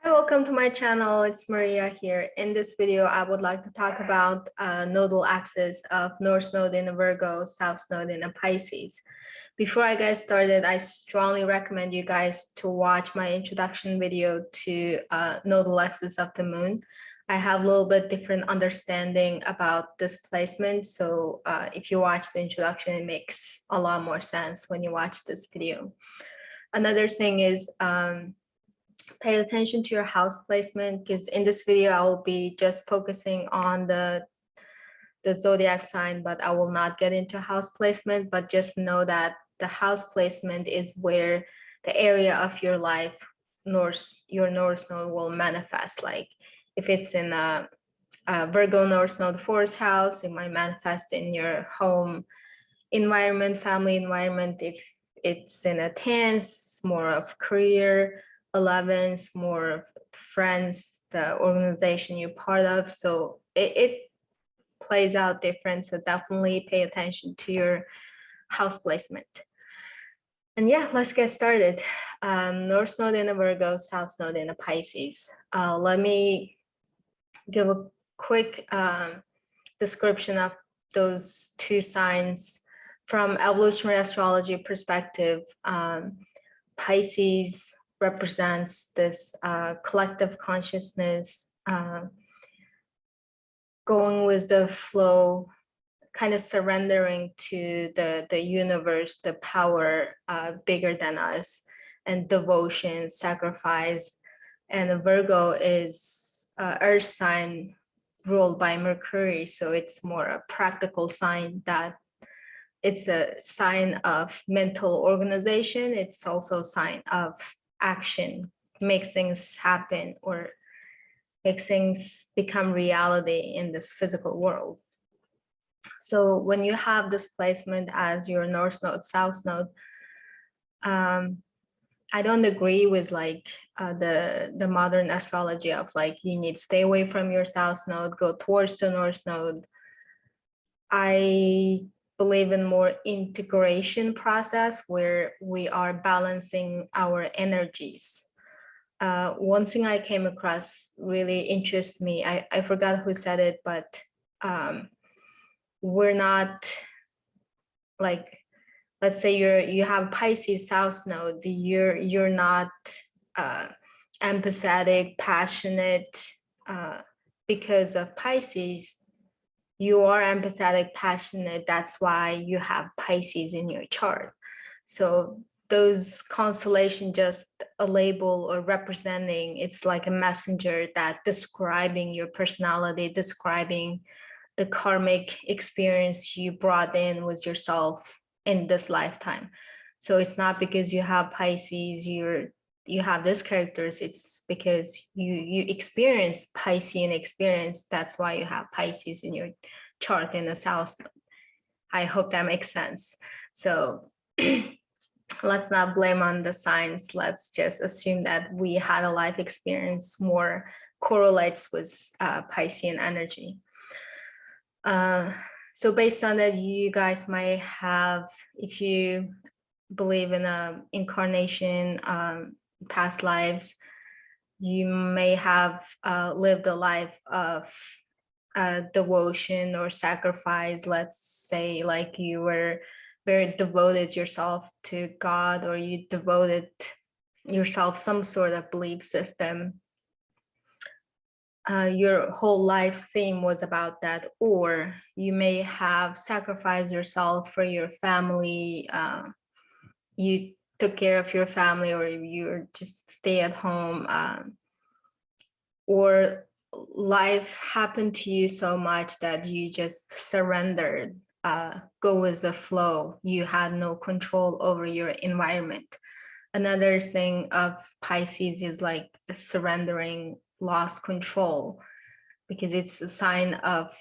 Hi, welcome to my channel. It's Maria here. In this video, I would like to talk about nodal axis of North Node in a Virgo, South Node in a Pisces. Before I get started, I strongly recommend you guys to watch my introduction video to nodal axis of the moon. I have a little bit different understanding about this placement. So if you watch the introduction, it makes a lot more sense when you watch this video. Another thing is, pay attention to your house placement, because in this video I will be just focusing on the zodiac sign, but I will not get into house placement. But just know that the house placement is where the area of your life, your North Node will manifest. Like if it's in a Virgo North Node 4th house, it might manifest in your home environment, family environment. If it's in a 10th, more of career. 11s, more of friends, the organization you're part of. So it plays out different. So definitely pay attention to your house placement. And yeah, let's get started. North Node in a Virgo, South Node in a Pisces. Let me give a quick description of those two signs from evolutionary astrology perspective. Pisces represents this collective consciousness, going with the flow, kind of surrendering to the universe, the power bigger than us, and devotion, sacrifice. And the Virgo is earth sign ruled by Mercury, so it's more a practical sign. That it's a sign of mental organization. It's also a sign of action, make things happen or make things become reality in this physical world. So when you have this placement as your North Node, South Node, I don't agree with like the modern astrology of like you need to stay away from your South Node, go towards the North Node. I believe in more integration process where we are balancing our energies. One thing I came across really interests me. I forgot who said it, but we're not like, let's say you have Pisces South Node, you're not empathetic, passionate because of Pisces. You are empathetic, passionate. That's why you have Pisces in your chart. So those constellation, just a label or representing, it's like a messenger that describing your personality, describing the karmic experience you brought in with yourself in this lifetime. So it's not because you have Pisces, you have these characters. It's because you experience Piscean experience. That's why you have Pisces in your chart in the South Node. I hope that makes sense. So let's not blame on the signs. Let's just assume that we had a life experience more correlates with Piscean energy. So based on that, you guys might have, if you believe in a incarnation, past lives, you may have lived a life of devotion or sacrifice. Let's say like you were very devoted yourself to God, or you devoted yourself some sort of belief system. Your whole life theme was about that, or you may have sacrificed yourself for your family. You took care of your family, or you're just stay at home, or life happened to you so much that you just surrendered, go with the flow. You had no control over your environment. Another thing of Pisces is like surrendering, lost control, because it's a sign of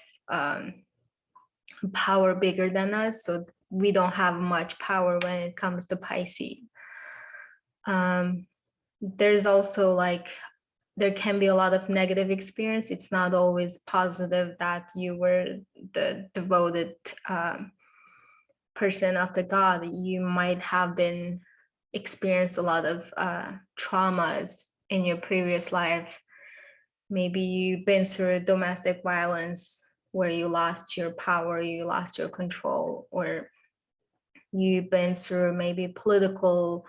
power bigger than us. So we don't have much power when it comes to Pisces. There's also like, there can be a lot of negative experience. It's not always positive that you were the devoted person of the God. You might have been experienced a lot of traumas in your previous life. Maybe you've been through domestic violence where you lost your power, you lost your control, or you've been through maybe political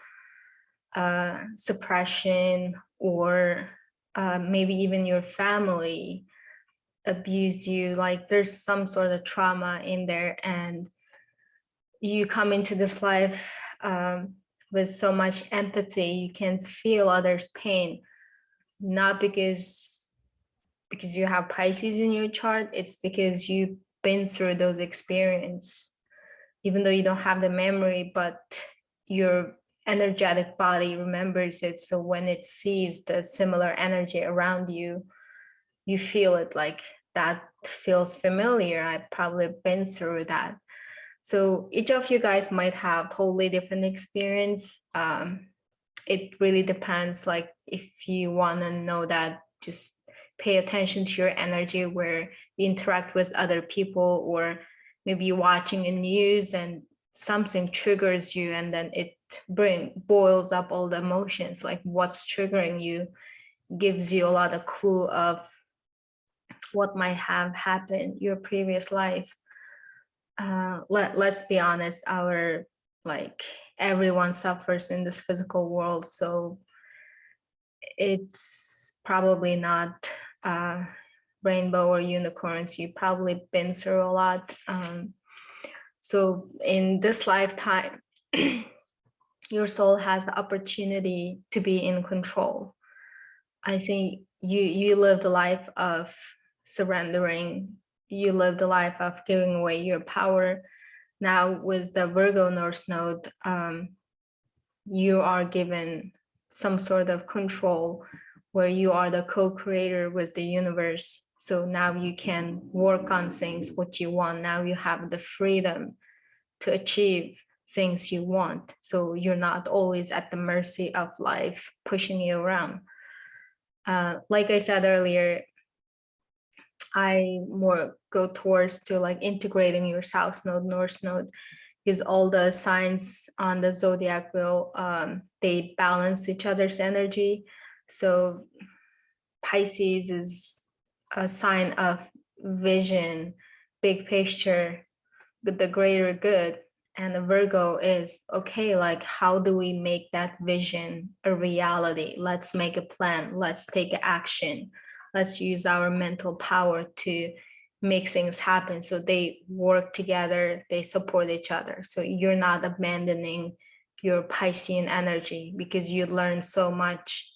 suppression, or maybe even your family abused you. Like there's some sort of trauma in there, and you come into this life with so much empathy. You can feel others' pain, not because you have Pisces in your chart. It's because you've been through those experiences, even though you don't have the memory, but your energetic body remembers it. So when it sees the similar energy around you, you feel it, like that feels familiar. I've probably been through that. So each of you guys might have totally different experience. It really depends. Like if you want to know that, just pay attention to your energy where you interact with other people, or maybe you're watching the news and something triggers you, and then it boils up all the emotions. Like what's triggering you gives you a lot of clue of what might have happened your previous life. Let's be honest, everyone suffers in this physical world, so it's probably not rainbow or unicorns. You've probably been through a lot. So in this lifetime, your soul has the opportunity to be in control. I think you live the life of surrendering. You live the life of giving away your power. Now with the Virgo North Node, you are given some sort of control where you are the co-creator with the universe. So now you can work on things what you want. Now you have the freedom to achieve things you want. So you're not always at the mercy of life pushing you around. Like I said earlier, I more go towards to like integrating your South Node, North Node, because all the signs on the zodiac wheel, they balance each other's energy. So Pisces is a sign of vision, big picture, the greater good. And the Virgo is, okay, like how do we make that vision a reality? Let's make a plan. Let's take action. Let's use our mental power to make things happen. So they work together, they support each other. So you're not abandoning your Piscean energy because you learn so much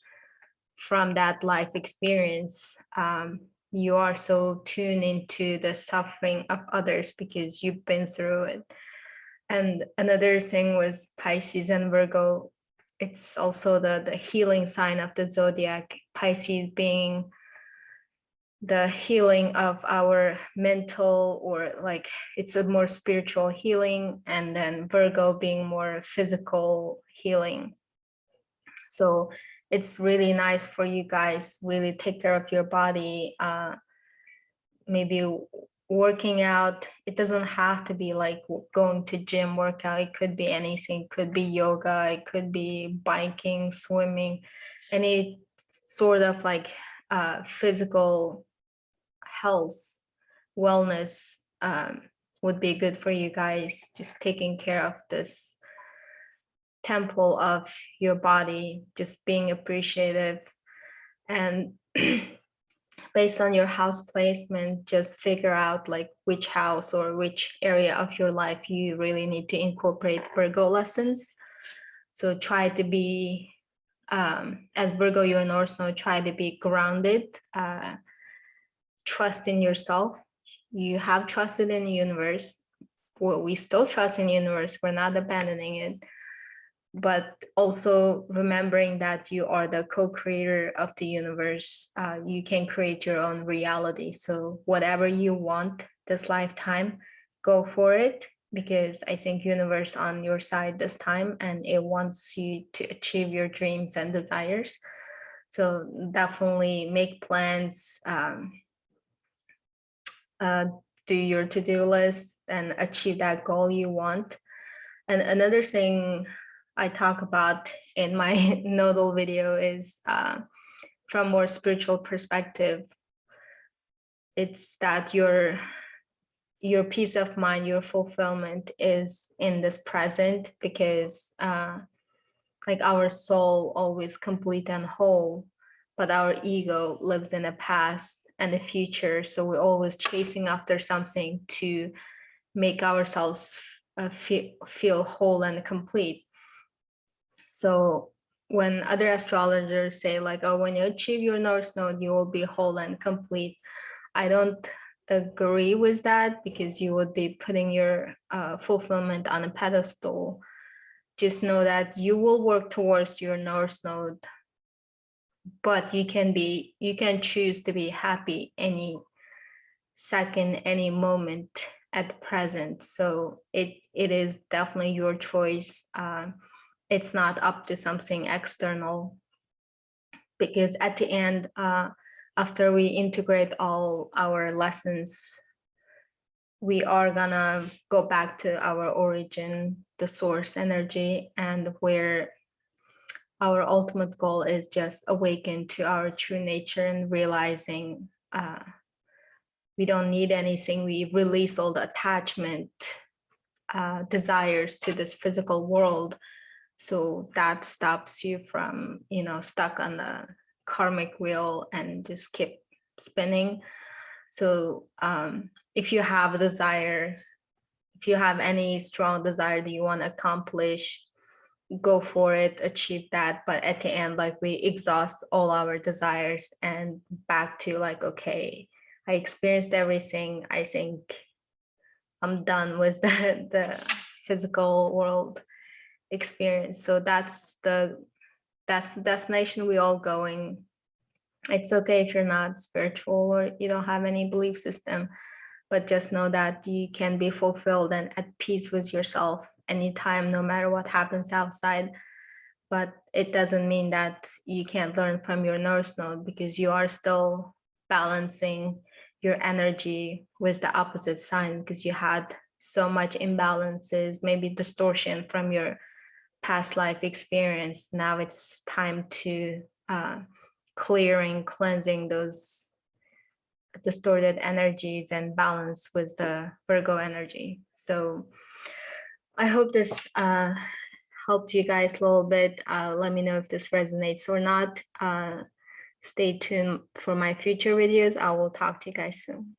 from that life experience. You are so tuned into the suffering of others because you've been through it. And another thing was Pisces and Virgo. It's also the healing sign of the zodiac, Pisces being the healing of our mental, or like it's a more spiritual healing, and then Virgo being more physical healing. So it's really nice for you guys really take care of your body. Maybe working out, it doesn't have to be like going to gym workout. It could be anything. It could be yoga, it could be biking, swimming, any sort of like physical health, wellness would be good for you guys. Just taking care of this temple of your body, just being appreciative. And based on your house placement, just figure out like which house or which area of your life you really need to incorporate Virgo lessons. So try to be, as Virgo, your North Node, try to be grounded, trust in yourself. You have trusted in the universe. Well, we still trust in the universe. We're not abandoning it. But also remembering that you are the co-creator of the universe. You can create your own reality. So whatever you want this lifetime, go for it, because I think universe on your side this time, and it wants you to achieve your dreams and desires. So definitely make plans, do your to-do list and achieve that goal you want. And another thing I talk about in my nodal video is from more spiritual perspective. It's that your peace of mind, your fulfillment is in this present, because like our soul always complete and whole, but our ego lives in the past and the future. So we're always chasing after something to make ourselves feel whole and complete. So when other astrologers say like, oh, when you achieve your North Node, you will be whole and complete, I don't agree with that, because you would be putting your fulfillment on a pedestal. Just know that you will work towards your North Node, but you can choose to be happy any second, any moment at present. So it is definitely your choice. It's not up to something external, because at the end, after we integrate all our lessons, we are gonna go back to our origin, the source energy, and where our ultimate goal is just awaken to our true nature and realizing we don't need anything. We release all the attachment, desires to this physical world. So that stops you from, stuck on the karmic wheel and just keep spinning. So if you have a desire, if you have any strong desire that you want to accomplish, go for it, achieve that. But at the end, like, we exhaust all our desires and back to like, okay, I experienced everything. I think I'm done with the physical world experience. So that's the destination we all going. It's okay if you're not spiritual or you don't have any belief system, but just know that you can be fulfilled and at peace with yourself anytime, no matter what happens outside. But it doesn't mean that you can't learn from your North Node, because you are still balancing your energy with the opposite sign, because you had so much imbalances, maybe distortion from your past life experience. Now it's time to cleansing those distorted energies and balance with the Virgo energy. So I hope this helped you guys a little bit. Let me know if this resonates or not. Stay tuned for my future videos. I will talk to you guys soon.